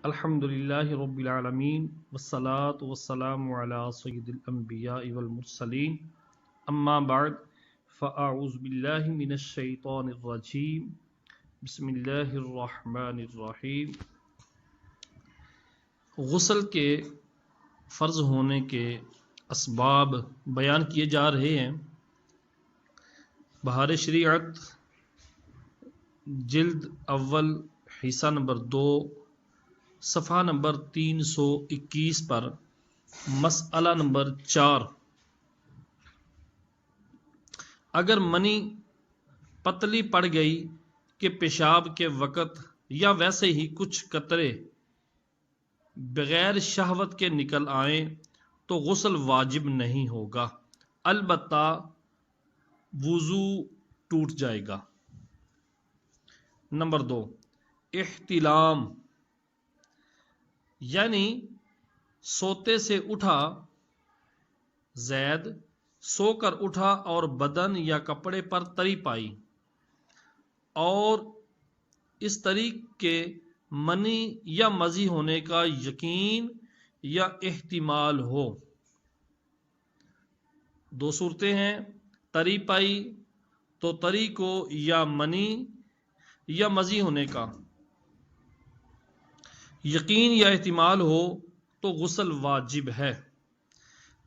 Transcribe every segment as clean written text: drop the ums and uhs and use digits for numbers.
الحمدللہ رب العالمین والصلاة والسلام علی سید الانبیاء والمرسلین اما بعد فاعوذ باللہ من الشیطان الرجیم بسم اللہ الرحمن الرحیم۔ غسل کے فرض ہونے کے اسباب بیان کیے جا رہے ہیں۔ بہار شریعت جلد اول حصہ نمبر 2 صفحہ نمبر 321 پر مسئلہ نمبر 4، اگر منی پتلی پڑ گئی کہ پیشاب کے وقت یا ویسے ہی کچھ قطرے بغیر شہوت کے نکل آئیں تو غسل واجب نہیں ہوگا، البتہ وضو ٹوٹ جائے گا۔ نمبر 2، احتلام، یعنی سوتے سے اٹھا زید، سو کر اٹھا اور بدن یا کپڑے پر تری پائی اور اس طریق کے منی یا مزی ہونے کا یقین یا احتمال ہو۔ دو صورتیں ہیں، تری پائی تو تری کو یا منی یا مزی ہونے کا یقین یا احتمال ہو تو غسل واجب ہے،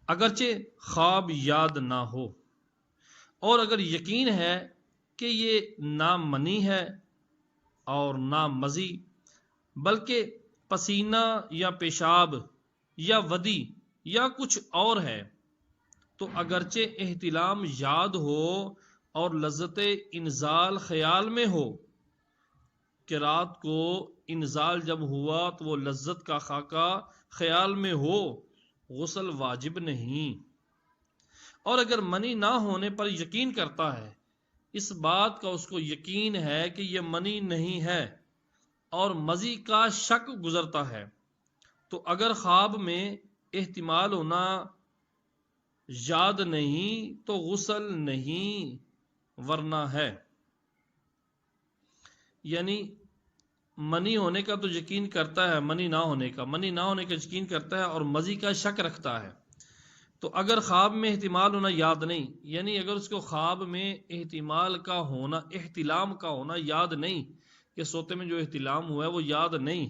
اگرچہ خواب یاد نہ ہو، اور اگر یقین ہے کہ یہ نہ منی ہے اور نہ مزی بلکہ پسینہ یا پیشاب یا ودی یا کچھ اور ہے تو اگرچہ احتلام یاد ہو اور لذت انزال خیال میں ہو کہ رات کو انزال جب ہوا تو وہ لذت کا خاکہ خیال میں ہو، غسل واجب نہیں۔ اور اگر منی نہ ہونے پر یقین کرتا ہے، اس بات کا اس کو یقین ہے کہ یہ منی نہیں ہے اور مزی کا شک گزرتا ہے، تو اگر خواب میں احتمال ہونا یاد نہیں تو غسل نہیں، ورنہ ہے۔ یعنی منی ہونے کا تو یقین کرتا ہے، منی نہ ہونے کا یقین کرتا ہے اور مزی کا شک رکھتا ہے، تو اگر خواب میں احتمال ہونا یاد نہیں، یعنی اگر اس کو خواب میں احتمال کا ہونا، احتلام کا ہونا یاد نہیں کہ سوتے میں جو احتلام ہوا ہے وہ یاد نہیں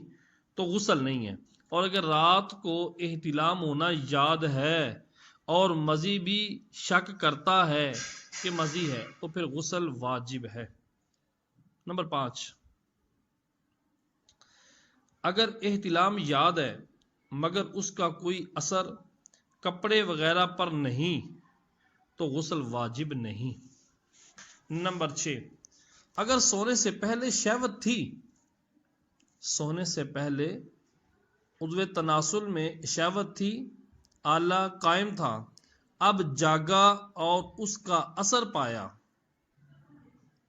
تو غسل نہیں ہے، اور اگر رات کو احتلام ہونا یاد ہے اور مزی بھی شک کرتا ہے کہ مزی ہے تو پھر غسل واجب ہے۔ نمبر 5، اگر احتلام یاد ہے مگر اس کا کوئی اثر کپڑے وغیرہ پر نہیں تو غسل واجب نہیں۔ نمبر 6، اگر سونے سے پہلے شہوت تھی، سونے سے پہلے عضو تناسل میں شہوت تھی، آلہ قائم تھا، اب جاگا اور اس کا اثر پایا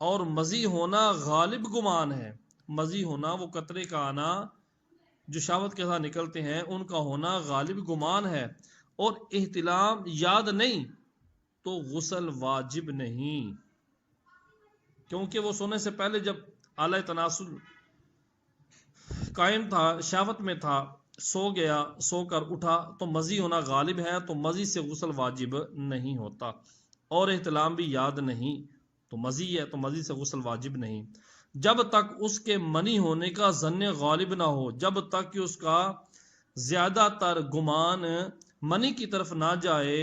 اور مزی ہونا غالب گمان ہے، مزی ہونا وہ قطرے کا آنا جو شہوت کے ساتھ نکلتے ہیں ان کا ہونا غالب گمان ہے، اور احتلام یاد نہیں تو غسل واجب نہیں، کیونکہ وہ سونے سے پہلے جب آلہ تناسل قائم تھا، شہوت میں تھا، سو گیا، سو کر اٹھا تو مزی ہونا غالب ہے، تو مزی سے غسل واجب نہیں ہوتا، اور احتلام بھی یاد نہیں تو مزی ہے، تو مزی سے غسل واجب نہیں، جب تک اس کے منی ہونے کا ظن غالب نہ ہو، جب تک کہ اس کا زیادہ تر گمان منی کی طرف نہ جائے،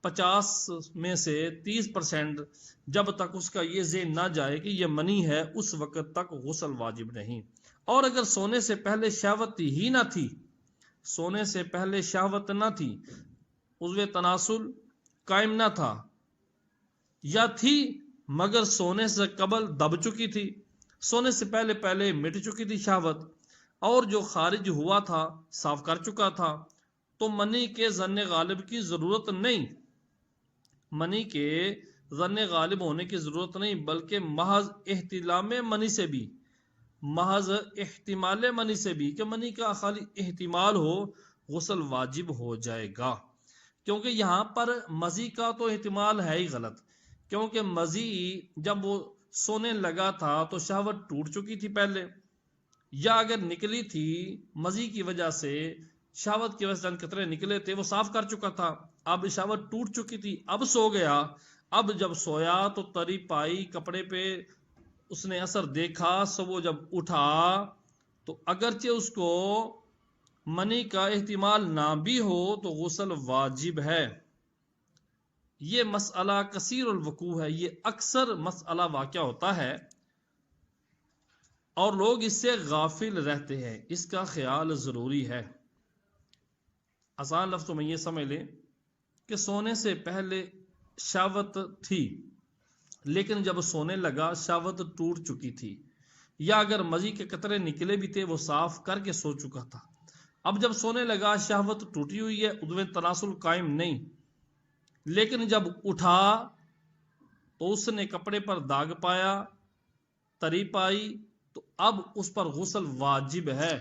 50 میں سے 30% جب تک اس کا یہ ذہن نہ جائے کہ یہ منی ہے، اس وقت تک غسل واجب نہیں۔ اور اگر سونے سے پہلے شہوت ہی نہ تھی، سونے سے پہلے شہوت نہ تھی، عضو تناسل قائم نہ تھا، یا تھی مگر سونے سے قبل دب چکی تھی، سونے سے پہلے مٹ چکی تھی شہوت، اور جو خارج ہوا تھا صاف کر چکا تھا، تو منی کے ظن غالب کی ضرورت نہیں، منی کے ظن غالب ہونے کی ضرورت نہیں، بلکہ محض احتلام منی سے بھی، محض احتمال منی سے بھی کہ منی کا خالی احتمال ہو، غسل واجب ہو جائے گا، کیونکہ یہاں پر مزی کا تو احتمال ہے ہی غلط، کیونکہ مزی جب وہ سونے لگا تھا تو شہوت ٹوٹ چکی تھی پہلے، یا اگر نکلی تھی مزی کی وجہ سے، شہوت کی وجہ سے چند قطرے نکلے تھے، وہ صاف کر چکا تھا، اب شہوت ٹوٹ چکی تھی، اب سو گیا، اب جب سویا تو تری پائی کپڑے پہ، اس نے اثر دیکھا، سو وہ جب اٹھا تو اگرچہ اس کو منی کا احتمال نہ بھی ہو تو غسل واجب ہے۔ یہ مسئلہ کثیر الوقوع ہے، یہ اکثر مسئلہ واقع ہوتا ہے اور لوگ اس سے غافل رہتے ہیں، اس کا خیال ضروری ہے۔ آسان لفظوں میں یہ سمجھ لیں کہ سونے سے پہلے شہوت تھی، لیکن جب سونے لگا شہوت ٹوٹ چکی تھی، یا اگر مزی کے قطرے نکلے بھی تھے وہ صاف کر کے سو چکا تھا، اب جب سونے لگا شہوت ٹوٹی ہوئی ہے، عضو تناسل قائم نہیں، لیکن جب اٹھا تو اس نے کپڑے پر داغ پایا، تری پائی، تو اب اس پر غسل واجب ہے،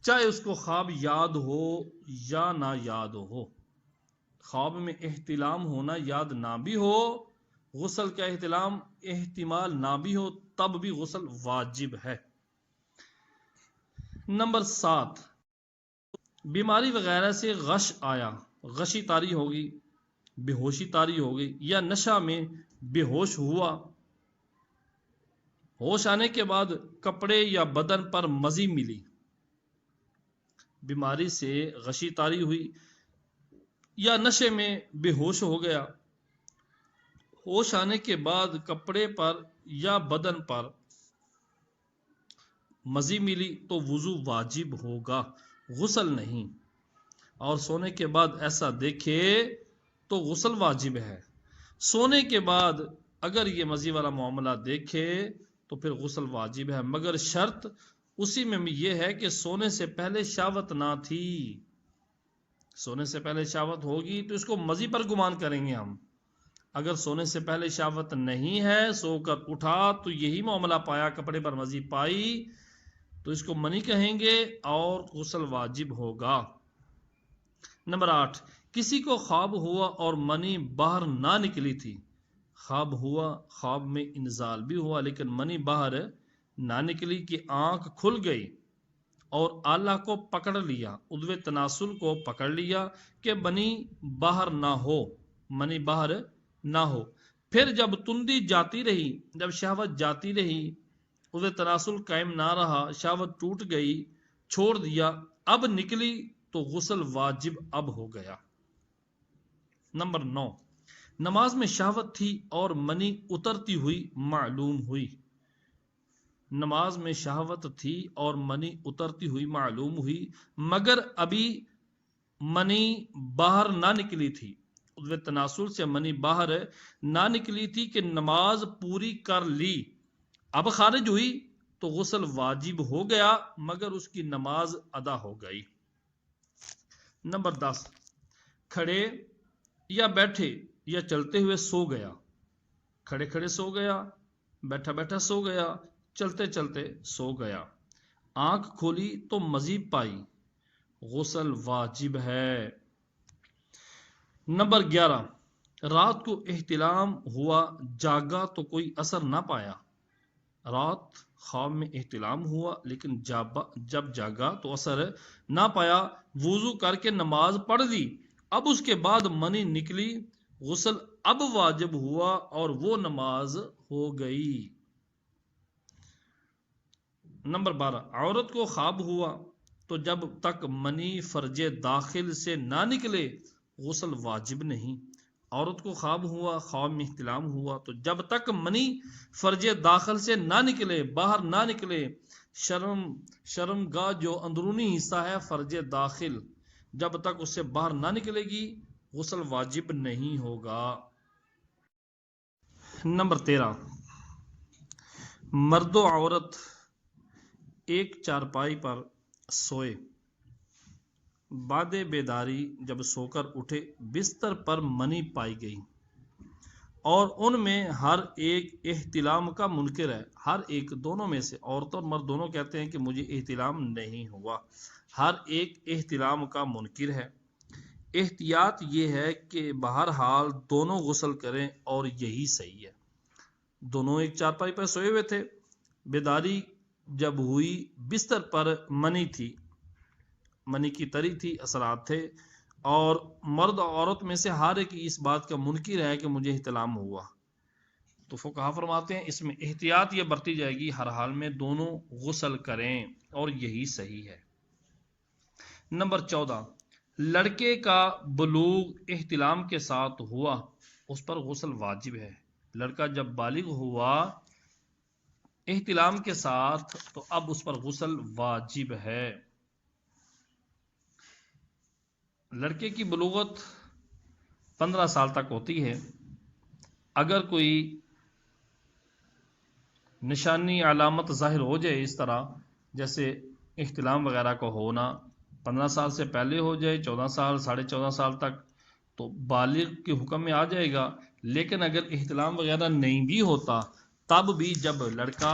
چاہے اس کو خواب یاد ہو یا نہ یاد ہو۔ خواب میں احتلام ہونا یاد نہ بھی ہو، غسل کا احتمال نہ بھی ہو، تب بھی غسل واجب ہے۔ نمبر 7، بیماری وغیرہ سے غش آیا، غشی طاری ہوگی، بے ہوشی طاری ہو گئی، یا نشہ میں بے ہوش ہوا، ہوش آنے کے بعد کپڑے یا بدن پر مزی ملی، بیماری سے غشی طاری ہوئی یا نشے میں بے ہوش ہو گیا، ہوش آنے کے بعد کپڑے پر یا بدن پر مزی ملی تو وضو واجب ہوگا، غسل نہیں، اور سونے کے بعد ایسا دیکھے تو غسل واجب ہے۔ سونے کے بعد اگر یہ مزی والا معاملہ دیکھے تو پھر غسل واجب ہے، مگر شرط اسی میں یہ ہے کہ سونے سے پہلے شہوت نہ تھی۔ سونے سے پہلے شہوت ہوگی تو اس کو مزی پر گمان کریں گے ہم، اگر سونے سے پہلے شہوت نہیں ہے، سو کر اٹھا تو یہی معاملہ پایا، کپڑے پر مزی پائی، تو اس کو منی کہیں گے اور غسل واجب ہوگا۔ نمبر 8، کسی کو خواب ہوا اور منی باہر نہ نکلی تھی، خواب ہوا، خواب میں انزال بھی ہوا لیکن منی باہر نہ نکلی، کہ آنکھ کھل گئی اور آلہ کو پکڑ لیا، عضو تناسل کو پکڑ لیا کہ منی باہر نہ ہو، منی باہر نہ ہو، پھر جب تندی جاتی رہی، جب شہوت جاتی رہی، عضو تناسل قائم نہ رہا، شہوت ٹوٹ گئی، چھوڑ دیا، اب نکلی تو غسل واجب اب ہو گیا۔ نمبر 9، نماز میں شہوت تھی اور منی اترتی ہوئی معلوم ہوئی، نماز میں شہوت تھی اور منی اترتی ہوئی معلوم ہوئی، مگر ابھی منی باہر نہ نکلی تھی، عضو تناسل سے منی باہر نہ نکلی تھی کہ نماز پوری کر لی، اب خارج ہوئی تو غسل واجب ہو گیا، مگر اس کی نماز ادا ہو گئی۔ نمبر 10، کھڑے یا بیٹھے یا چلتے ہوئے سو گیا، کھڑے کھڑے سو گیا، بیٹھا بیٹھا سو گیا، چلتے چلتے سو گیا، آنکھ کھولی تو مزید پائی، غسل واجب ہے۔ نمبر 11، رات کو احتلام ہوا، جاگا تو کوئی اثر نہ پایا، رات خواب میں احتلام ہوا لیکن جب جاگا تو اثر نہ پایا، وضو کر کے نماز پڑھ لی، اب اس کے بعد منی نکلی، غسل اب واجب ہوا اور وہ نماز ہو گئی۔ نمبر 12، عورت کو خواب ہوا تو جب تک منی فرج داخل سے نہ نکلے غسل واجب نہیں، عورت کو خواب ہوا، خواب میں احتلام ہوا تو جب تک منی فرج داخل سے نہ نکلے، باہر نہ نکلے، شرم گاہ جو اندرونی حصہ ہے فرج داخل، جب تک اس سے باہر نہ نکلے گی غسل واجب نہیں ہوگا۔ نمبر 13، مرد و عورت ایک چارپائی پر سوئے، بعد بیداری جب سو کر اٹھے بستر پر منی پائی گئی اور ان میں ہر ایک احتلام کا منکر ہے، ہر ایک، دونوں میں سے عورت اور مرد دونوں کہتے ہیں کہ مجھے احتلام نہیں ہوا، ہر ایک احتلام کا منکر ہے، احتیاط یہ ہے کہ بہرحال دونوں غسل کریں اور یہی صحیح ہے۔ دونوں ایک چارپائی پر سوئے ہوئے تھے، بیداری جب ہوئی بستر پر منی تھی، منی کی تری تھی، اثرات تھے، اور مرد اور عورت میں سے ہر ایک اس بات کا منکر ہے کہ مجھے احتلام ہوا، تو فقہا فرماتے ہیں اس میں احتیاط یہ برتی جائے گی، ہر حال میں دونوں غسل کریں اور یہی صحیح ہے۔ نمبر 14، لڑکے کا بلوغ احتلام کے ساتھ ہوا، اس پر غسل واجب ہے۔ لڑکا جب بالغ ہوا احتلام کے ساتھ تو اب اس پر غسل واجب ہے۔ لڑکے کی بلوغت 15 سال تک ہوتی ہے، اگر کوئی نشانی علامت ظاہر ہو جائے اس طرح جیسے احتلام وغیرہ کا ہونا، 15 سال سے پہلے ہو جائے، 14 سال 14.5 سال تک، تو بالغ کے حکم میں آ جائے گا۔ لیکن اگر احتلام وغیرہ نہیں بھی ہوتا تب بھی جب لڑکا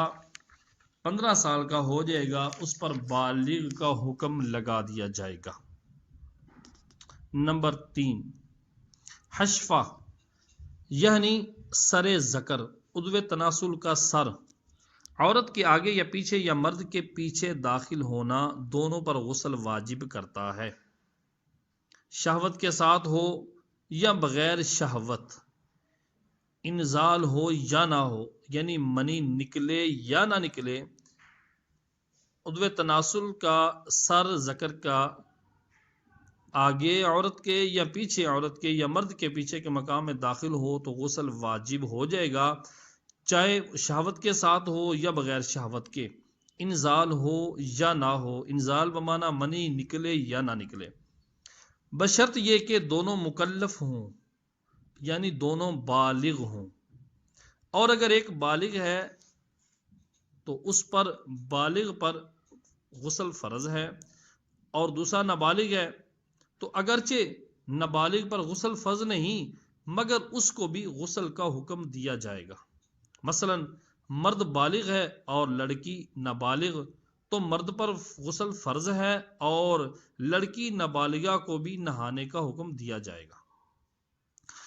15 سال کا ہو جائے گا اس پر بالغ کا حکم لگا دیا جائے گا۔ نمبر 3، حشفہ یعنی سر ذکر، عضو تناسل کا سر، عورت کے آگے یا پیچھے یا مرد کے پیچھے داخل ہونا دونوں پر غسل واجب کرتا ہے، شہوت کے ساتھ ہو یا بغیر شہوت، انزال ہو یا نہ ہو، یعنی منی نکلے یا نہ نکلے، عضو تناسل کا سر ذکر کا آگے عورت کے یا پیچھے عورت کے یا مرد کے پیچھے کے مقام میں داخل ہو تو غسل واجب ہو جائے گا، چاہے شہوت کے ساتھ ہو یا بغیر شہوت کے، انزال ہو یا نہ ہو، انزال بمانا منی نکلے یا نہ نکلے، بشرط یہ کہ دونوں مکلف ہوں، یعنی دونوں بالغ ہوں، اور اگر ایک بالغ ہے تو اس پر بالغ پر غسل فرض ہے، اور دوسرا نابالغ ہے تو اگرچہ نابالغ پر غسل فرض نہیں مگر اس کو بھی غسل کا حکم دیا جائے گا۔ مثلا مرد بالغ ہے اور لڑکی نابالغ، تو مرد پر غسل فرض ہے اور لڑکی نابالغہ کو بھی نہانے کا حکم دیا جائے گا،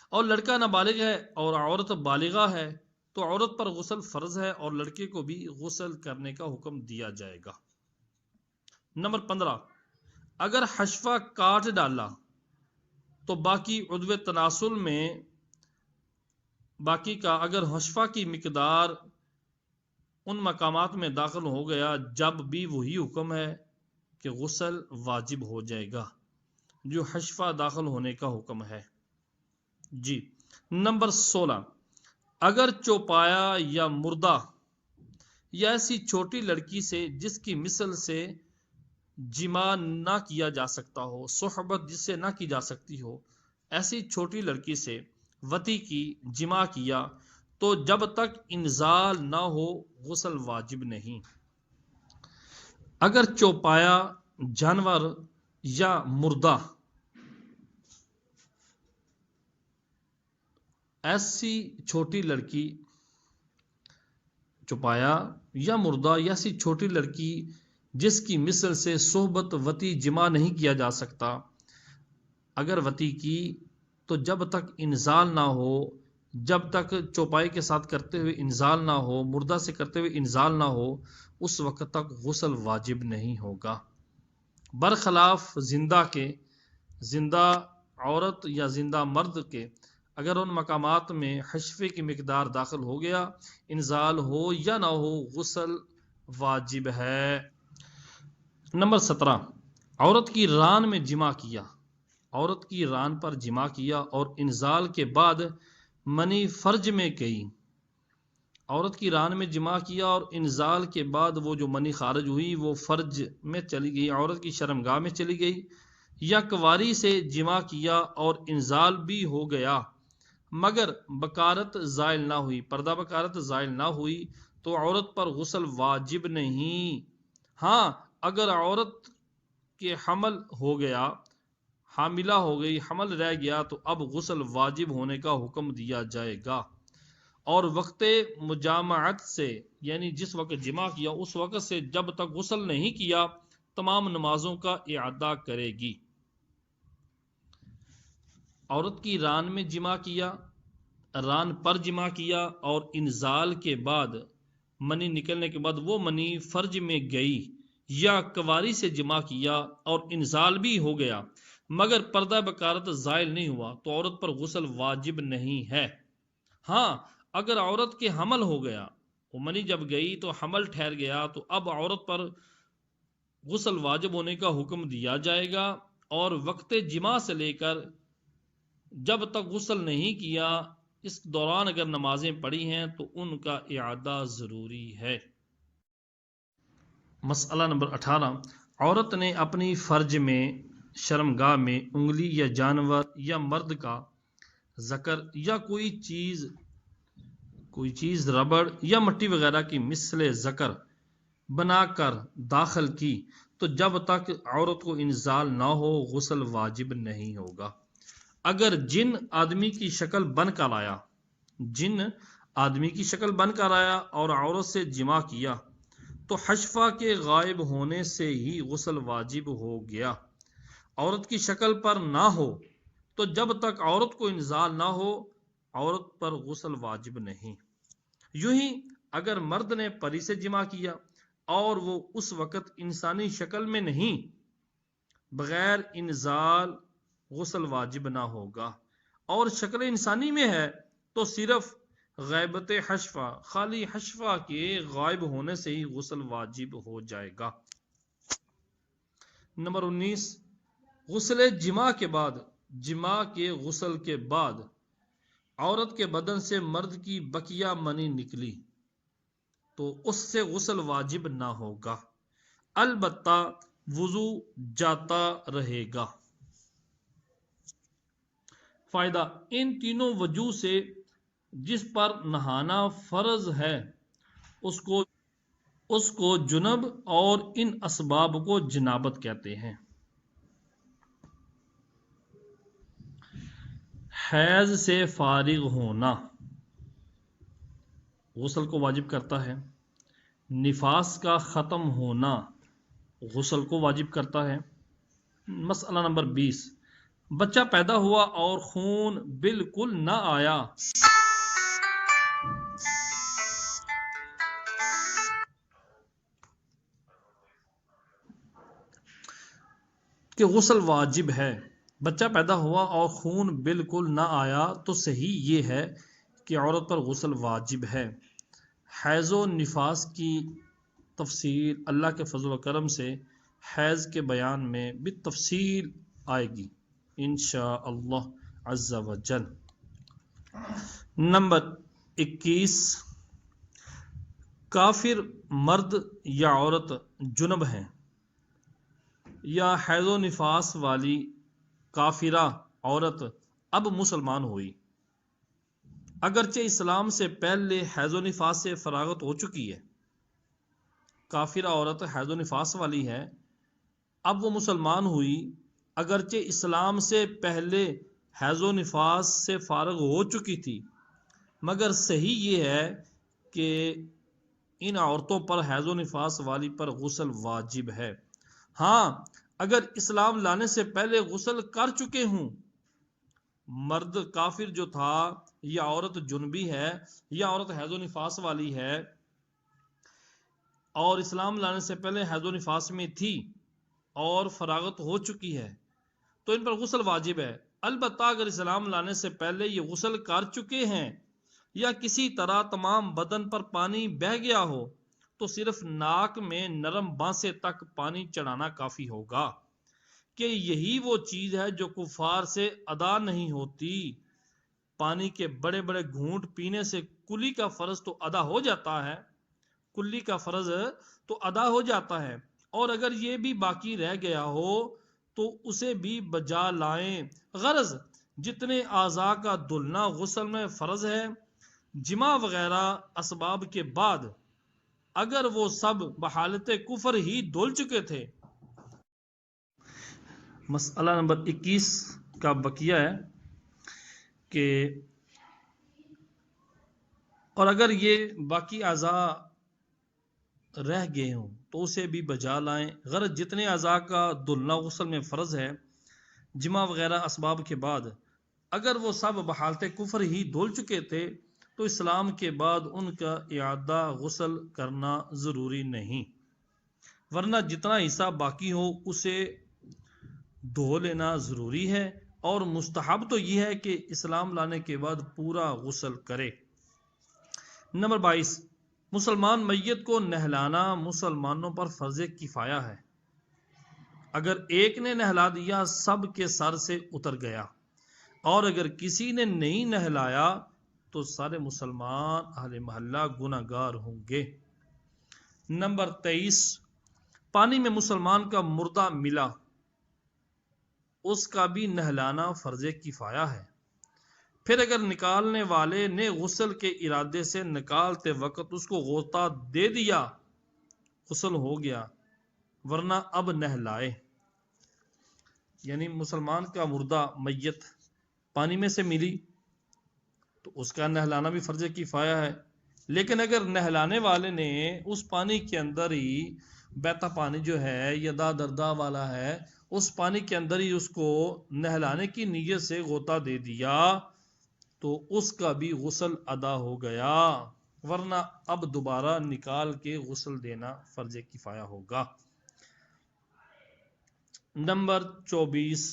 اور لڑکا نابالغ ہے اور عورت بالغہ ہے تو عورت پر غسل فرض ہے اور لڑکے کو بھی غسل کرنے کا حکم دیا جائے گا۔ نمبر 15، اگر حشفہ کاٹ ڈالا تو باقی عضو تناسل میں باقی کا اگر حشفہ کی مقدار ان مقامات میں داخل ہو گیا جب بھی وہی حکم ہے کہ غسل واجب ہو جائے گا جو حشفہ داخل ہونے کا حکم ہے۔ جی نمبر 16، اگر چوپایا یا مردہ یا ایسی چھوٹی لڑکی سے جس کی مثل سے جمع نہ کیا جا سکتا ہو، صحبت جس سے نہ کی جا سکتی ہو، ایسی چھوٹی لڑکی سے وطی کی، جمع کیا، تو جب تک انزال نہ ہو غسل واجب نہیں۔ اگر چوپایا جانور یا مردہ ایسی چھوٹی لڑکی، چوپایا یا مردہ یا ایسی چھوٹی لڑکی جس کی مثل سے صحبت وطی جمع نہیں کیا جا سکتا، اگر وطی کی تو جب تک انزال نہ ہو، جب تک چوپائی کے ساتھ کرتے ہوئے انزال نہ ہو، مردہ سے کرتے ہوئے انزال نہ ہو، اس وقت تک غسل واجب نہیں ہوگا، برخلاف زندہ کے، زندہ عورت یا زندہ مرد کے اگر ان مقامات میں حشفے کی مقدار داخل ہو گیا، انزال ہو یا نہ ہو، غسل واجب ہے۔ نمبر 17، عورت کی ران میں جمع کیا، عورت کی ران پر جمع کیا اور انزال کے بعد منی فرج میں گئی، عورت کی ران میں جمع کیا اور انزال کے بعد وہ جو منی خارج ہوئی وہ فرج میں چلی گئی، عورت کی شرمگاہ میں چلی گئی، یا کواری سے جمع کیا اور انزال بھی ہو گیا مگر بکارت زائل نہ ہوئی، پردہ بکارت زائل نہ ہوئی، تو عورت پر غسل واجب نہیں۔ ہاں اگر عورت کے حمل ہو گیا، حاملہ ہو گئی، حمل رہ گیا، تو اب غسل واجب ہونے کا حکم دیا جائے گا، اور وقت مجامعت سے یعنی جس وقت جمع کیا اس وقت سے جب تک غسل نہیں کیا تمام نمازوں کا اعادہ کرے گی۔ عورت کی ران میں جمع کیا، ران پر جمع کیا اور انزال کے بعد منی نکلنے کے بعد وہ منی فرج میں گئی یا کواری سے جمع کیا اور انزال بھی ہو گیا مگر پردہ بکارت زائل نہیں ہوا تو عورت پر غسل واجب نہیں ہے۔ ہاں اگر عورت کے حمل ہو گیا، وہ منی جب گئی تو حمل ٹھہر گیا، تو اب عورت پر غسل واجب ہونے کا حکم دیا جائے گا، اور وقت جمع سے لے کر جب تک غسل نہیں کیا اس دوران اگر نمازیں پڑھی ہیں تو ان کا اعادہ ضروری ہے۔ مسئلہ نمبر 18، عورت نے اپنی فرج میں شرمگاہ میں انگلی یا جانور یا مرد کا ذکر یا کوئی چیز ربڑ یا مٹی وغیرہ کی مثل ذکر بنا کر داخل کی تو جب تک عورت کو انزال نہ ہو غسل واجب نہیں ہوگا۔ اگر جن آدمی کی شکل بن کر آیا اور عورت سے جمع کیا تو حشفہ کے غائب ہونے سے ہی غسل واجب ہو گیا۔ عورت کی شکل پر نہ ہو تو جب تک عورت کو انزال نہ ہو عورت پر غسل واجب نہیں۔ یوں ہی اگر مرد نے پری سے جمع کیا اور وہ اس وقت انسانی شکل میں نہیں، بغیر انزال غسل واجب نہ ہوگا، اور شکل انسانی میں ہے تو صرف غیبت حشفہ، خالی حشفہ کے غائب ہونے سے ہی غسل واجب ہو جائے گا۔ نمبر 19، غسل جمع کے غسل کے بعد عورت کے بدن سے مرد کی بقیہ منی نکلی تو اس سے غسل واجب نہ ہوگا، البتہ وضو جاتا رہے گا۔ فائدہ، ان تینوں وجوہ سے جس پر نہانا فرض ہے اس کو جنب اور ان اسباب کو جنابت کہتے ہیں۔ حیض سے فارغ ہونا غسل کو واجب کرتا ہے۔ نفاس کا ختم ہونا غسل کو واجب کرتا ہے۔ مسئلہ نمبر 20، بچہ پیدا ہوا اور خون بالکل نہ آیا کہ غسل واجب ہے۔ بچہ پیدا ہوا اور خون بالکل نہ آیا تو صحیح یہ ہے کہ عورت پر غسل واجب ہے۔ حیض و نفاس کی تفصیل اللہ کے فضل و کرم سے حیض کے بیان میں بالتفصیل آئے گی انشاءاللہ عز و جل۔ نمبر 21، کافر مرد یا عورت جنب ہیں یا حیض و نفاس والی کافرہ عورت اب مسلمان ہوئی، اگرچہ اسلام سے پہلے حیض و نفاس سے فراغت ہو چکی ہے۔ کافرہ عورت حیض و نفاس والی ہے، اب وہ مسلمان ہوئی، اگرچہ اسلام سے پہلے حیض و نفاس سے فارغ ہو چکی تھی، مگر صحیح یہ ہے کہ ان عورتوں پر حیض و نفاس والی پر غسل واجب ہے۔ ہاں اگر اسلام لانے سے پہلے غسل کر چکے ہوں، مرد کافر جو تھا یا عورت جنبی ہے یا عورت حیض و نفاس والی ہے اور اسلام لانے سے پہلے حیض و نفاس میں تھی اور فراغت ہو چکی ہے تو ان پر غسل واجب ہے۔ البتہ اگر اسلام لانے سے پہلے یہ غسل کر چکے ہیں یا کسی طرح تمام بدن پر پانی بہہ گیا ہو تو صرف ناک میں نرم بانسے تک پانی چڑھانا کافی ہوگا، کہ یہی وہ چیز ہے جو کفار سے ادا نہیں ہوتی۔ پانی کے بڑے بڑے گھونٹ پینے سے کلی کا فرض تو ادا ہو جاتا ہے، اور اگر یہ بھی باقی رہ گیا ہو تو اسے بھی بجا لائیں۔ غرض جتنے اعضاء کا دھلنا غسل میں فرض ہے، جمع وغیرہ اسباب کے بعد اگر وہ سب بحالت کفر ہی دھل چکے تھے۔ مسئلہ نمبر 21 کا بقیہ ہے کہ اور اگر یہ باقی اعضاء رہ گئے ہوں تو اسے بھی بجا لائیں۔ غرض جتنے اعضاء کا دھلنا غسل میں فرض ہے، جمع وغیرہ اسباب کے بعد اگر وہ سب بحالت کفر ہی دھل چکے تھے تو اسلام کے بعد ان کا اعادہ غسل کرنا ضروری نہیں، ورنہ جتنا حصہ باقی ہو اسے دھو لینا ضروری ہے، اور مستحب تو یہ ہے کہ اسلام لانے کے بعد پورا غسل کرے۔ نمبر 22، مسلمان میت کو نہلانا مسلمانوں پر فرض کفایہ ہے۔ اگر ایک نے نہلا دیا سب کے سر سے اتر گیا، اور اگر کسی نے نہیں نہلایا تو سارے مسلمان اہل محلہ گناہ گار ہوں گے۔ نمبر 23، پانی میں مسلمان کا مردہ ملا، اس کا بھی نہلانا فرض کفایہ ہے۔ پھر اگر نکالنے والے نے غسل کے ارادے سے نکالتے وقت اس کو غوطہ دے دیا، غسل ہو گیا، ورنہ اب نہلائے۔ یعنی مسلمان کا مردہ میت پانی میں سے ملی تو اس کا نہلانا بھی فرض کفایہ ہے، لیکن اگر نہلانے والے نے اس پانی کے اندر ہی، بہتا پانی جو ہے یا دردا والا ہے، اس پانی کے اندر ہی اس کو نہلانے کی نیت سے غوطہ دے دیا تو اس کا بھی غسل ادا ہو گیا، ورنہ اب دوبارہ نکال کے غسل دینا فرض کفایہ ہوگا۔ نمبر 24،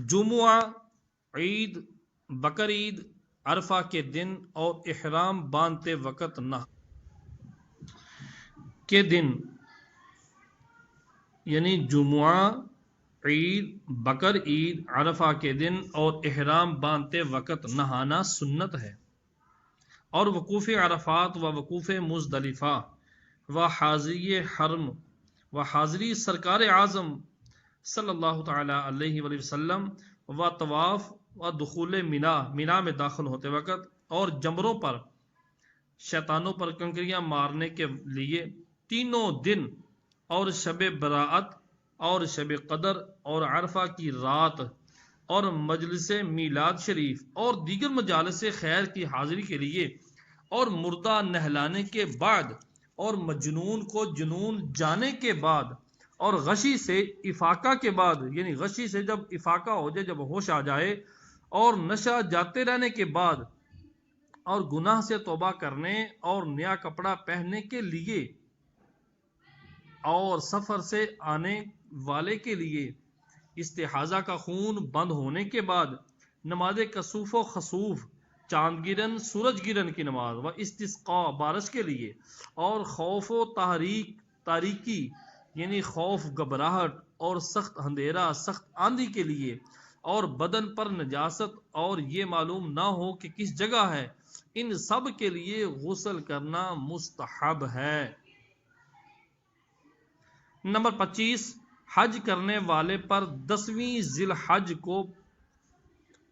جمعہ، عید، بقر عید، عرفہ کے دن اور احرام باندھتے وقت کے دن، یعنی جمعہ، عید، بقر عید، عرفہ کے دن اور احرام باندھتے وقت نہانا سنت ہے، اور وقوف عرفات و وقوف مزدلفہ و حاضری حرم و حاضری سرکار اعظم صلی اللہ تعالی علیہ وآلہ وسلم و طواف و دخول مینا میں داخل ہوتے وقت، اور جمروں پر، شیطانوں پر کنکریاں مارنے کے لیے تینوں دن، اور شب براءت اور شب قدر اور عرفہ کی رات، اور مجلس میلاد شریف اور دیگر مجالس خیر کی حاضری کے لیے، اور مردہ نہلانے کے بعد، اور مجنون کو جنون جانے کے بعد، اور غشی سے افاقہ کے بعد، یعنی غشی سے جب افاقہ ہو جائے، جب ہوش آ جائے، اور نشہ جاتے رہنے کے بعد، اور گناہ سے توبہ کرنے اور نیا کپڑا پہننے کے لیے، اور سفر سے آنے والے کے لیے، استحاضہ کا خون بند ہونے کے بعد، نماز کسوف و خسوف، چاند گرن سورج گرن کی نماز، و استسقاء بارش کے لیے، اور خوف و تاریکی، یعنی خوف، گھبراہٹ اور سخت اندھیرا، سخت آندھی کے لیے، اور بدن پر نجاست اور یہ معلوم نہ ہو کہ کس جگہ ہے، ان سب کے لیے غسل کرنا مستحب ہے۔ نمبر 25، حج کرنے والے پر 10ویں ذی الحج کو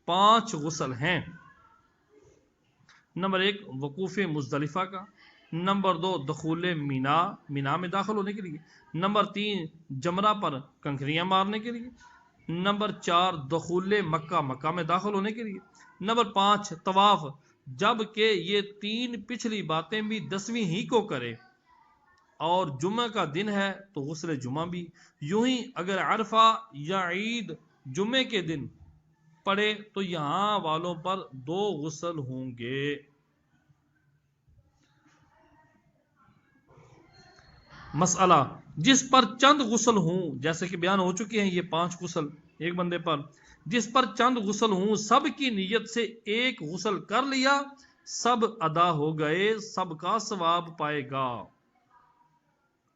5 غسل ہیں۔ نمبر 1، وقوف مزدلفہ کا۔ نمبر 2، دخول مینا میں داخل ہونے کے لیے۔ نمبر 3، جمرہ پر کنکریاں مارنے کے لیے۔ نمبر 4، دخول مکہ میں داخل ہونے کے لیے۔ نمبر 5، طواف، جبکہ یہ 3 پچھلی باتیں بھی 10ویں ہی کو کرے، اور جمعہ کا دن ہے تو غسل جمعہ بھی، یوں ہی اگر عرفہ یا عید جمعے کے دن پڑے تو یہاں والوں پر 2 غسل ہوں گے۔ مسئلہ، جس پر چند غسل ہوں، جیسے کہ بیان ہو چکے ہیں یہ 5 غسل ایک بندے پر، جس پر چند غسل ہوں، سب کی نیت سے ایک غسل کر لیا، سب ادا ہو گئے، سب کا ثواب پائے گا۔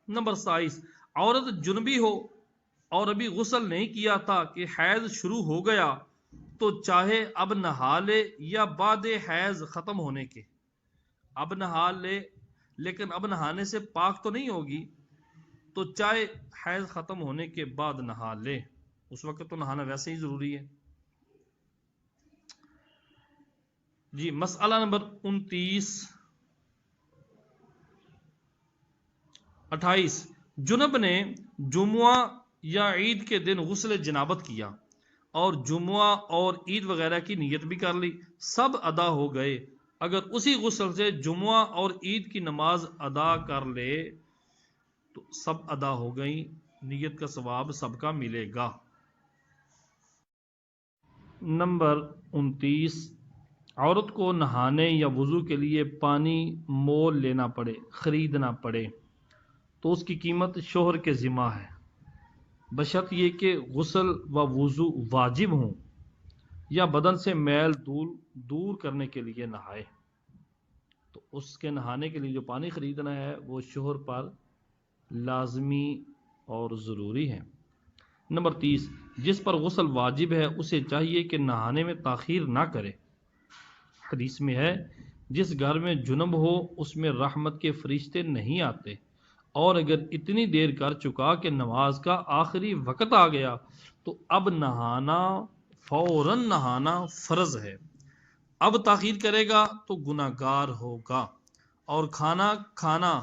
نمبر 27، عورت جنبی ہو اور ابھی غسل نہیں کیا تھا کہ حیض شروع ہو گیا تو چاہے اب نہا لے یا بعد حیض ختم ہونے کے، اب نہا لے لیکن اب نہانے سے پاک تو نہیں ہوگی، تو چاہے حیض ختم ہونے کے بعد نہا لے، اس وقت تو نہانا ویسے ہی ضروری ہے۔ جی، مسئلہ نمبر 29، 28، جنب نے جمعہ یا عید کے دن غسل جنابت کیا اور جمعہ اور عید وغیرہ کی نیت بھی کر لی، سب ادا ہو گئے، اگر اسی غسل سے جمعہ اور عید کی نماز ادا کر لے تو سب ادا ہو گئی، نیت کا ثواب سب کا ملے گا۔ نمبر 29، عورت کو نہانے یا وضو کے لیے پانی مول لینا پڑے، خریدنا پڑے، تو اس کی قیمت شوہر کے ذمہ ہے، بشرط یہ کہ غسل و وضو واجب ہوں یا بدن سے میل دور کرنے کے لیے نہائے، تو اس کے نہانے کے لیے جو پانی خریدنا ہے وہ شوہر پر لازمی اور ضروری ہے۔ نمبر 30، جس پر غسل واجب ہے اسے چاہیے کہ نہانے میں تاخیر نہ کرے۔ حدیث میں ہے جس گھر میں جنب ہو اس میں رحمت کے فرشتے نہیں آتے، اور اگر اتنی دیر کر چکا کہ نماز کا آخری وقت آ گیا تو اب فوراً نہانا فرض ہے۔ اب تاخیر کرے گا تو گناہ گار ہوگا، اور کھانا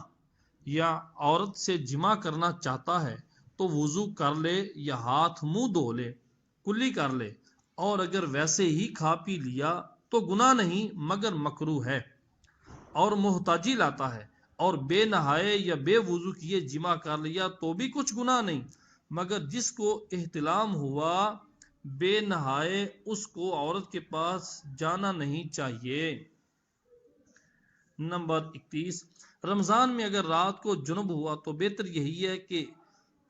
یا عورت سے جمع کرنا چاہتا ہے تو وضو کر لے یا ہاتھ منہ دھو لے، کلی کر لے، اور اگر ویسے ہی کھا پی لیا تو گناہ نہیں مگر مکروہ ہے، اور محتاجی لاتا ہے، اور بے نہائے یا بے وضو کیے جمع کر لیا تو بھی کچھ گناہ نہیں، مگر جس کو احتلام ہوا بے نہائے اس کو عورت کے پاس جانا نہیں چاہیے۔ نمبر 31، رمضان میں اگر رات کو جنب ہوا تو بہتر یہی ہے کہ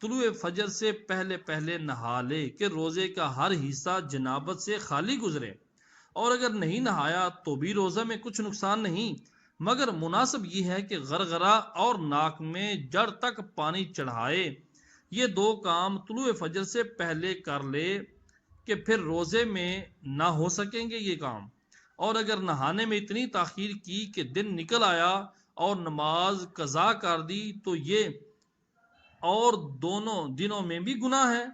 طلوع فجر سے پہلے نہا لے کہ روزے کا ہر حصہ جنابت سے خالی گزرے، اور اگر نہیں نہایا تو بھی روزہ میں کچھ نقصان نہیں، مگر مناسب یہ ہے کہ غرغرہ اور ناک میں جڑ تک پانی چڑھائے۔ یہ دو کام طلوع فجر سے پہلے کر لے کہ پھر روزے میں نہ ہو سکیں گے یہ کام، اور اگر نہانے میں اتنی تاخیر کی کہ دن نکل آیا اور نماز قضا کر دی تو یہ اور دونوں دنوں میں بھی گناہ ہے،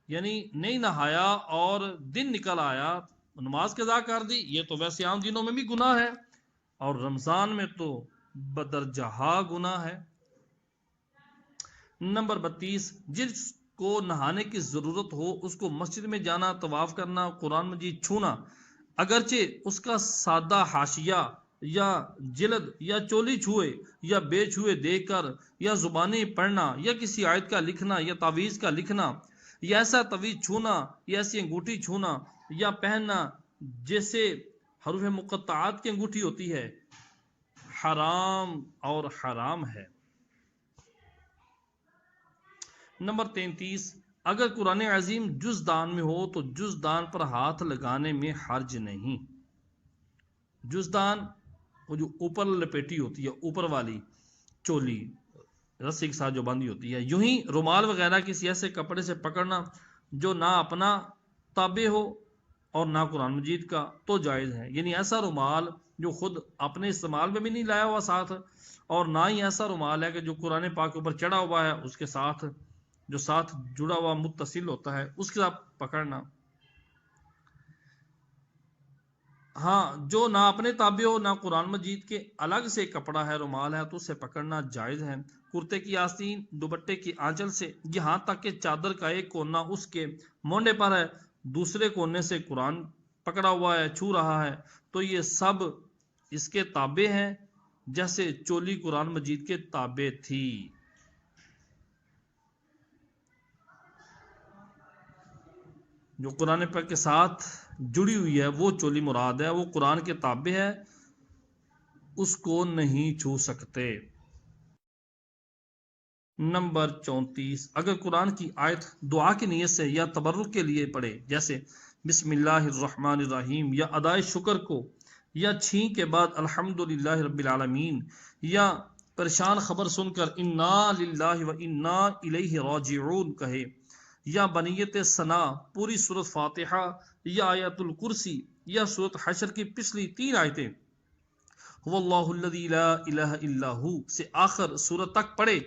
یعنی نہیں نہایا اور دن نکل آیا نماز قضا کر دی، یہ تو ویسے عام دنوں میں بھی گناہ ہے، اور رمضان میں تو بدرجہ گناہ ہے۔ نمبر 32، جس کو نہانے کی ضرورت ہو اس کو مسجد میں جانا، طواف کرنا، قرآن مجید چھونا، اگرچہ اس کا سادہ حاشیہ یا جلد یا چولی چھوئے یا بے چھوئے دیکھ کر، یا زبانی پڑھنا، یا کسی آیت کا لکھنا یا تعویذ کا لکھنا، یا ایسا تعویذ چھونا یا ایسی انگوٹھی چھونا یا پہننا جیسے حروف مقطعات کی انگوٹھی ہوتی ہے، حرام ہے۔ نمبر 33، اگر قرآن عظیم جز دان میں ہو تو جز دان پر ہاتھ لگانے میں حرج نہیں۔ جز دان وہ جو اوپر لپیٹی ہوتی ہے، اوپر والی چولی رسی کے ساتھ جو باندھی ہوتی ہے، یوں ہی رومال وغیرہ کسی ایسے کپڑے سے پکڑنا جو نہ اپنا تابع ہو اور نہ قرآن مجید کا تو جائز ہے، یعنی ایسا رومال جو خود اپنے استعمال میں بھی نہیں لایا ہوا ساتھ، اور نہ ہی ایسا رومال ہے کہ جو قرآن پاک کے اوپر چڑھا ہوا ہے اس کے ساتھ جو ساتھ جڑا ہوا متصل ہوتا ہے اس کے ساتھ پکڑنا۔ ہاں، جو نہ اپنے تابع ہو نہ قرآن مجید کے، الگ سے کپڑا ہے رومال ہے تو اسے پکڑنا جائز ہے۔ کرتے کی آستین، دوپٹے کی آنچل سے، یہاں تک کہ چادر کا ایک کونا اس کے مونڈے پر ہے، دوسرے کونے سے قرآن پکڑا ہوا ہے، چھو رہا ہے، تو یہ سب اس کے تابع ہیں جیسے چولی قرآن مجید کے تابع تھی۔ جو قرآن پاک کے ساتھ جڑی ہوئی ہے وہ چولی مراد ہے، وہ قرآن کے تابع ہے، اس کو نہیں چھو سکتے۔ نمبر 34، اگر قرآن کی آیت دعا کی نیت سے یا تبرک کے لیے پڑھے، جیسے بسم اللہ الرحمن الرحیم، یا ادائے شکر کو، یا چھین کے بعد الحمدللہ رب العالمین، یا پریشان خبر سن کر انا للہ و انا الیہ راجعون کہے، یا بنیت ثنا پوری سورۃ فاتحہ یا آیت الکرسی یا سورۃ حشر کی پچھلی 3 آیتیں واللہ الذی لا الہ الا ہو سے آخر سورت تک پڑھے،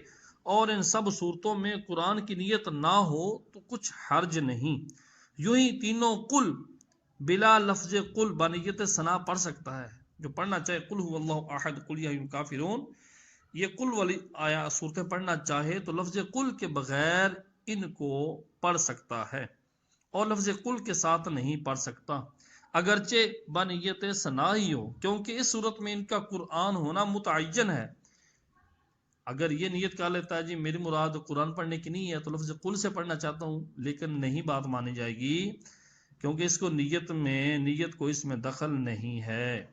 اور ان سب صورتوں میں قرآن کی نیت نہ ہو تو کچھ حرج نہیں۔ یوں ہی تینوں قل بلا لفظ قل بنیت ثنا پڑھ سکتا ہے، جو پڑھنا چاہے قل هو اللہ احد قل یا الکافرون، یہ قل والی آیا صورتیں پڑھنا چاہے تو لفظ قل کے بغیر ان کو پڑھ سکتا ہے، اور لفظ قل کے ساتھ نہیں پڑھ سکتا، اگرچہ بنیت ثنا ہی ہو، کیونکہ اس صورت میں ان کا قرآن ہونا متعین ہے۔ اگر یہ نیت کر لیتا ہے جی میری مراد قرآن پڑھنے کی نہیں ہے تو لفظ قل سے پڑھنا چاہتا ہوں، لیکن نہیں بات مانی جائے گی، کیونکہ اس کو نیت کو اس میں دخل نہیں ہے۔